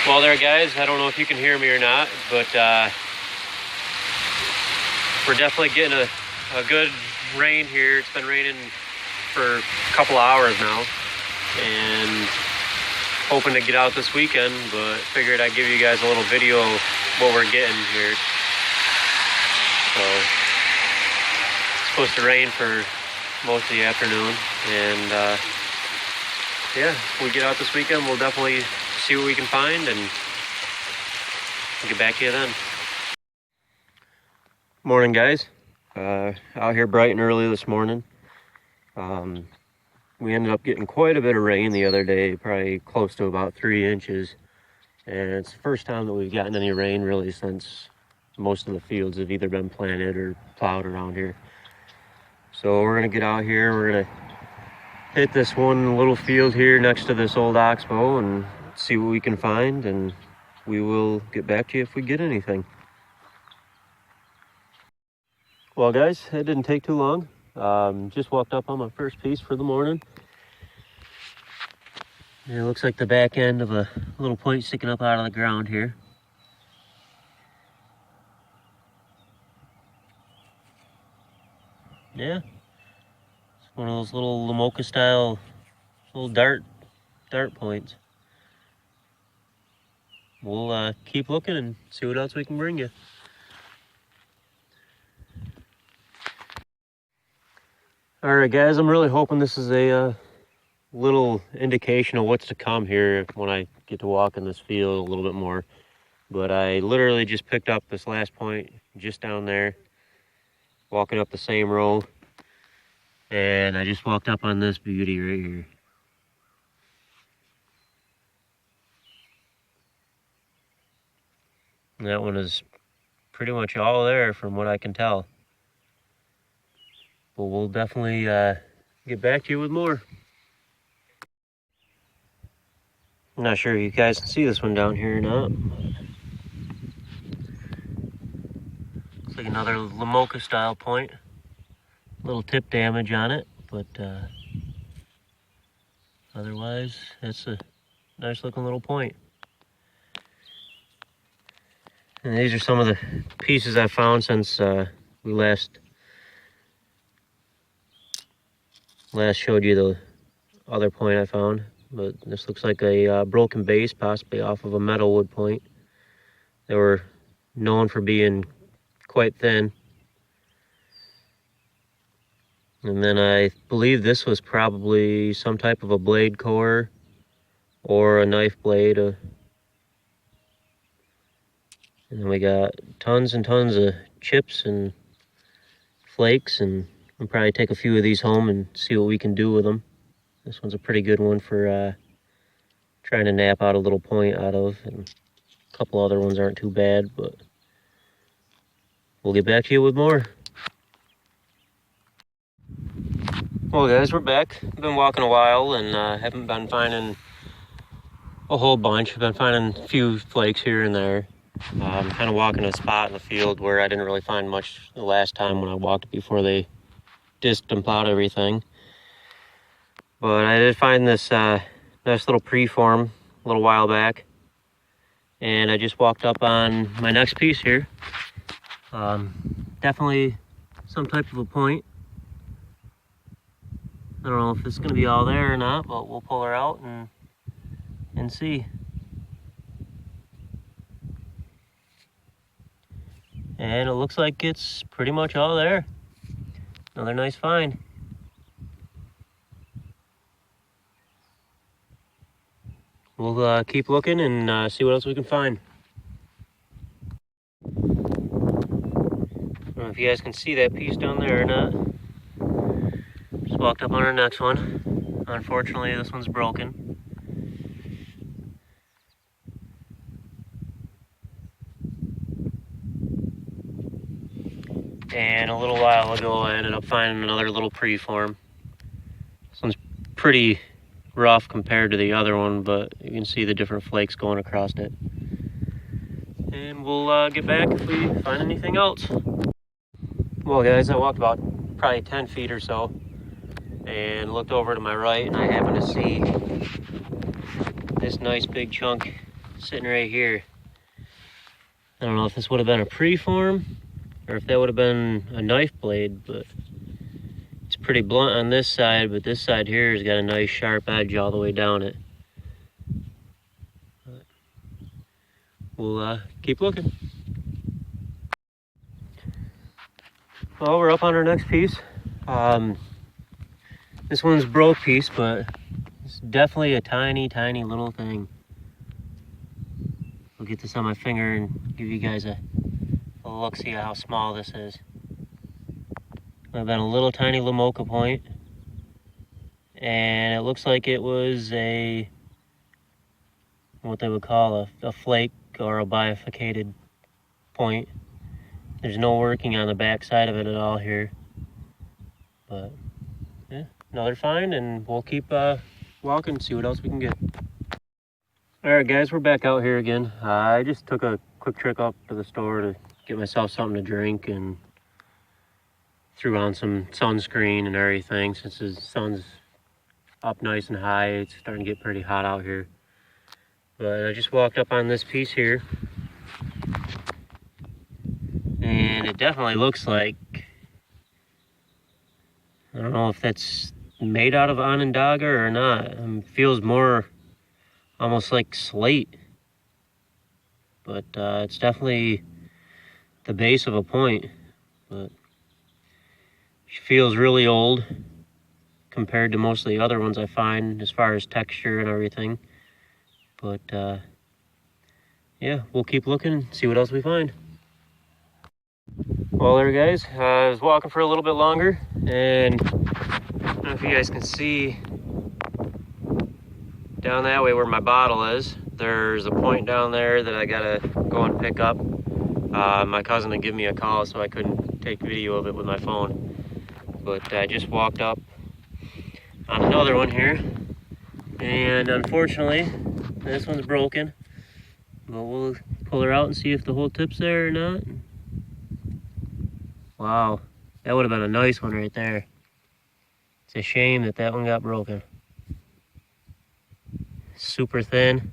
Well there guys, I don't know if you can hear me or not, but we're definitely getting a good rain here. It's been raining for a couple hours now, and hoping to get out this weekend, but figured I'd give you guys a little video of what we're getting here. So it's supposed to rain for most of the afternoon, and yeah, if we get out this weekend, we'll definitely see what we can find, and we'll get back to you then. Morning guys, out here bright and early this morning. We ended up getting quite a bit of rain the other day, probably close to about 3 inches, and it's the first time that we've gotten any rain really since most of the fields have either been planted or plowed around here. So we're gonna get out here, we're gonna hit this one little field here next to this old oxbow and see what we can find, and we will get back to you if we get anything. Well guys, it didn't take too long. Just walked up on my first piece for the morning. And it looks like the back end of a little point sticking up out of the ground here. Yeah, it's one of those little Lamoka style little dart points. We'll keep looking and see what else we can bring you. All right guys, I'm really hoping this is a little indication of what's to come here when I get to walk in this field a little bit more. But I literally just picked up this last point just down there, walking up the same row, and I just walked up on this beauty right here. And that one is pretty much all there from what I can tell. But we'll definitely get back to you with more. I'm not sure if you guys can see this one down here or not. Looks like another Lamoka style point. Little tip damage on it, but otherwise it's a nice looking little point. And these are some of the pieces I found since we last showed you the other point I found. But this looks like a broken base, possibly off of a metal wood point. They were known for being quite thin. And then I believe this was probably some type of a blade core or a knife blade. And then we got tons and tons of chips and flakes, and we'll probably take a few of these home and see what we can do with them. This one's a pretty good one for trying to nap out a little point out of, and a couple other ones aren't too bad, but we'll get back to you with more. Well guys, we're back. I've been walking a while and haven't been finding a whole bunch. I've been finding a few flakes here and there. I'm kind of walking a spot in the field where I didn't really find much the last time when I walked before they disked and plowed everything. But I did find this nice little preform a little while back, and I just walked up on my next piece here. Definitely some type of a point. I don't know if it's going to be all there or not, but we'll pull her out and see. And it looks like it's pretty much all there. Another nice find. We'll keep looking and see what else we can find. I don't know if you guys can see that piece down there or not. Just walked up on our next one. Unfortunately, this one's broken. And a little while ago, I ended up finding another little preform. This one's pretty rough compared to the other one, but you can see the different flakes going across it. And we'll get back if we find anything else. Well guys, I walked about probably 10 feet or so and looked over to my right, and I happened to see this nice big chunk sitting right here. I don't know if this would have been a preform or if that would have been a knife blade, but it's pretty blunt on this side, but this side here has got a nice sharp edge all the way down it. We'll keep looking. Well, we're up on our next piece. This one's broke piece, but it's definitely a tiny, tiny little thing. I'll get this on my finger and give you guys a look, see how small this is. I've got a little tiny Lamoka point, and it looks like it was a, what they would call a flake or a bifurcated point. There's no working on the back side of it at all here, but yeah, another find, and we'll keep walking, see what else we can get. All right, guys, we're back out here again. I just took a quick trip up to the store to get myself something to drink and threw on some sunscreen and everything. Since the sun's up nice and high, it's starting to get pretty hot out here. But I just walked up on this piece here, and it definitely looks like, I don't know if that's made out of Onondaga or not. It feels more almost like slate, but it's definitely the base of a point, but it feels really old compared to most of the other ones I find as far as texture and everything. But yeah, we'll keep looking, see what else we find. Well, there, guys, I was walking for a little bit longer, and I don't know if you guys can see down that way where my bottle is. There's a point down there that I gotta go and pick up. My cousin had given me a call, so I couldn't take video of it with my phone. But I just walked up on another one here, and unfortunately, this one's broken. But we'll pull her out and see if the whole tip's there or not. Wow, that would have been a nice one right there. It's a shame that that one got broken. Super thin,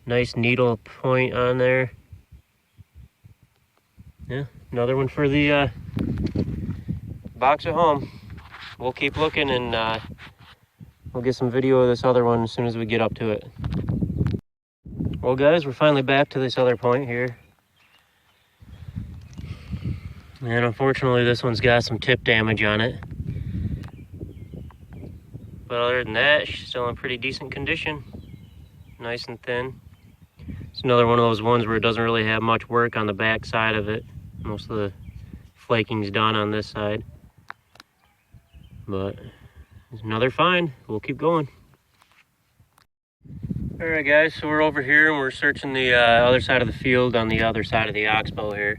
nice needle point on there. Yeah, another one for the box at home. We'll keep looking, and we'll get some video of this other one as soon as we get up to it. Well, guys, we're finally back to this other point here. And unfortunately, this one's got some tip damage on it. But other than that, she's still in pretty decent condition. Nice and thin. It's another one of those ones where it doesn't really have much work on the back side of it. Most of the flaking's done on this side. But it's another find. We'll keep going. Alright, guys, so we're over here and we're searching the other side of the field on the other side of the oxbow here.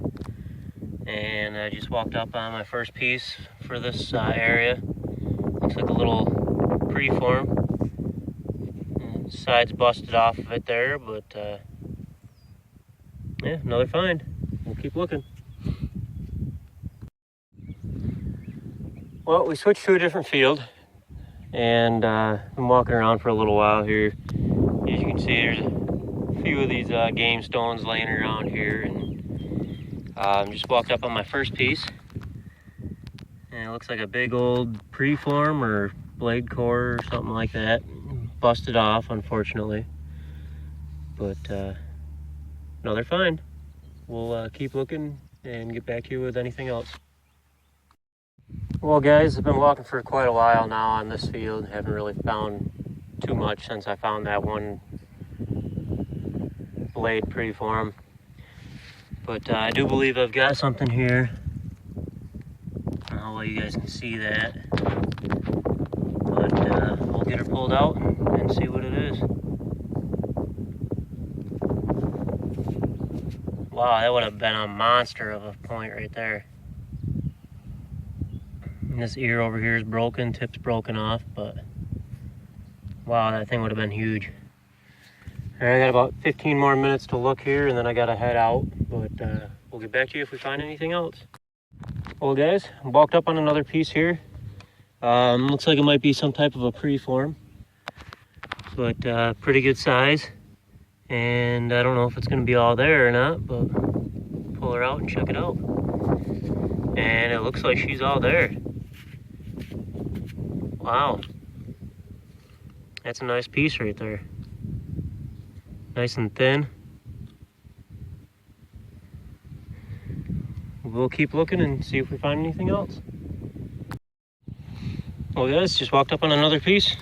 And I just walked up on my first piece for this area. Looks like a little preform. Side's busted off of it there, but yeah, another find. We'll keep looking. Well, we switched to a different field, and I'm walking around for a little while here. As you can see, there's a few of these game stones laying around here, and just walked up on my first piece, and it looks like a big old preform or blade core or something like that. Busted off, unfortunately, but another find. We'll keep looking and get back to you with anything else. Well, guys, I've been walking for quite a while now on this field. Haven't really found too much since I found that one blade preform, but I do believe I've got something here. I don't know if you guys can see that, but we'll get her pulled out and see what it is. Wow, that would have been a monster of a point right there. And this ear over here is broken, tip's broken off, but wow, that thing would have been huge. All right, I got about 15 more minutes to look here, and then I gotta head out, but we'll get back to you if we find anything else. Well, guys, I walked up on another piece here. Looks like it might be some type of a preform, but pretty good size. And I don't know if it's gonna be all there or not, but pull her out and check it out. And it looks like she's all there. Wow. That's a nice piece right there. Nice and thin. We'll keep looking and see if we find anything else. Well guys, just walked up on another piece.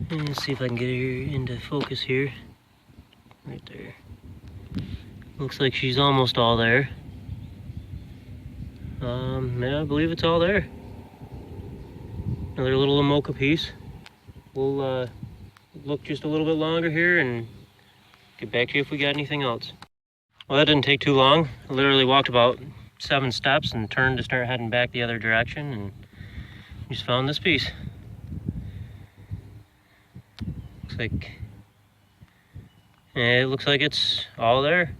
And let's see if I can get her into focus here. Right there. Looks like she's almost all there. Yeah, I believe it's all there. Another little Lamoka piece. We'll look just a little bit longer here and get back to you if we got anything else. Well, that didn't take too long. I literally walked about 7 steps and turned to start heading back the other direction and just found this piece. It looks like it's all there.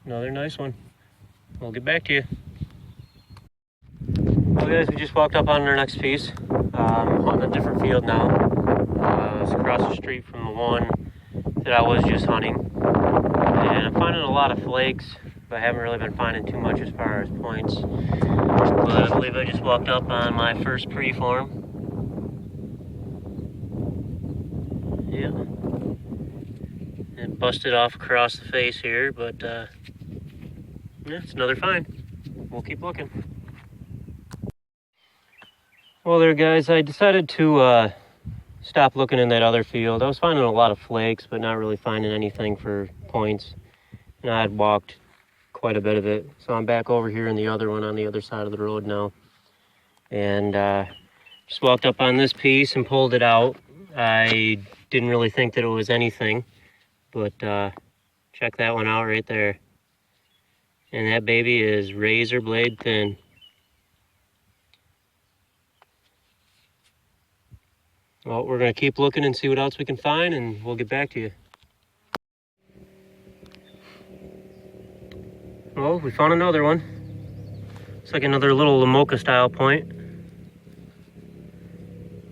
Another nice one. We'll get back to you. Well guys, we just walked up on our next piece. I'm hunting a different field now. It's across the street from the one that I was just hunting. And I'm finding a lot of flakes, but I haven't really been finding too much as far as points. But I believe I just walked up on my first preform. Yeah. It busted off across the face here, but yeah, it's another find. We'll keep looking. Well there guys, I decided to stop looking in that other field. I was finding a lot of flakes, but not really finding anything for points. And I had walked quite a bit of it. So I'm back over here in the other one on the other side of the road now. And just walked up on this piece and pulled it out. I didn't really think that it was anything, but check that one out right there. And that baby is razor blade thin. Well, we're gonna keep looking and see what else we can find, and we'll get back to you. Well, we found another one. It's like another little Lamoka style point.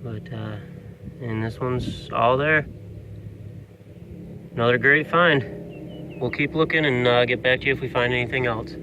But, and this one's all there. Another great find. We'll keep looking and get back to you if we find anything else.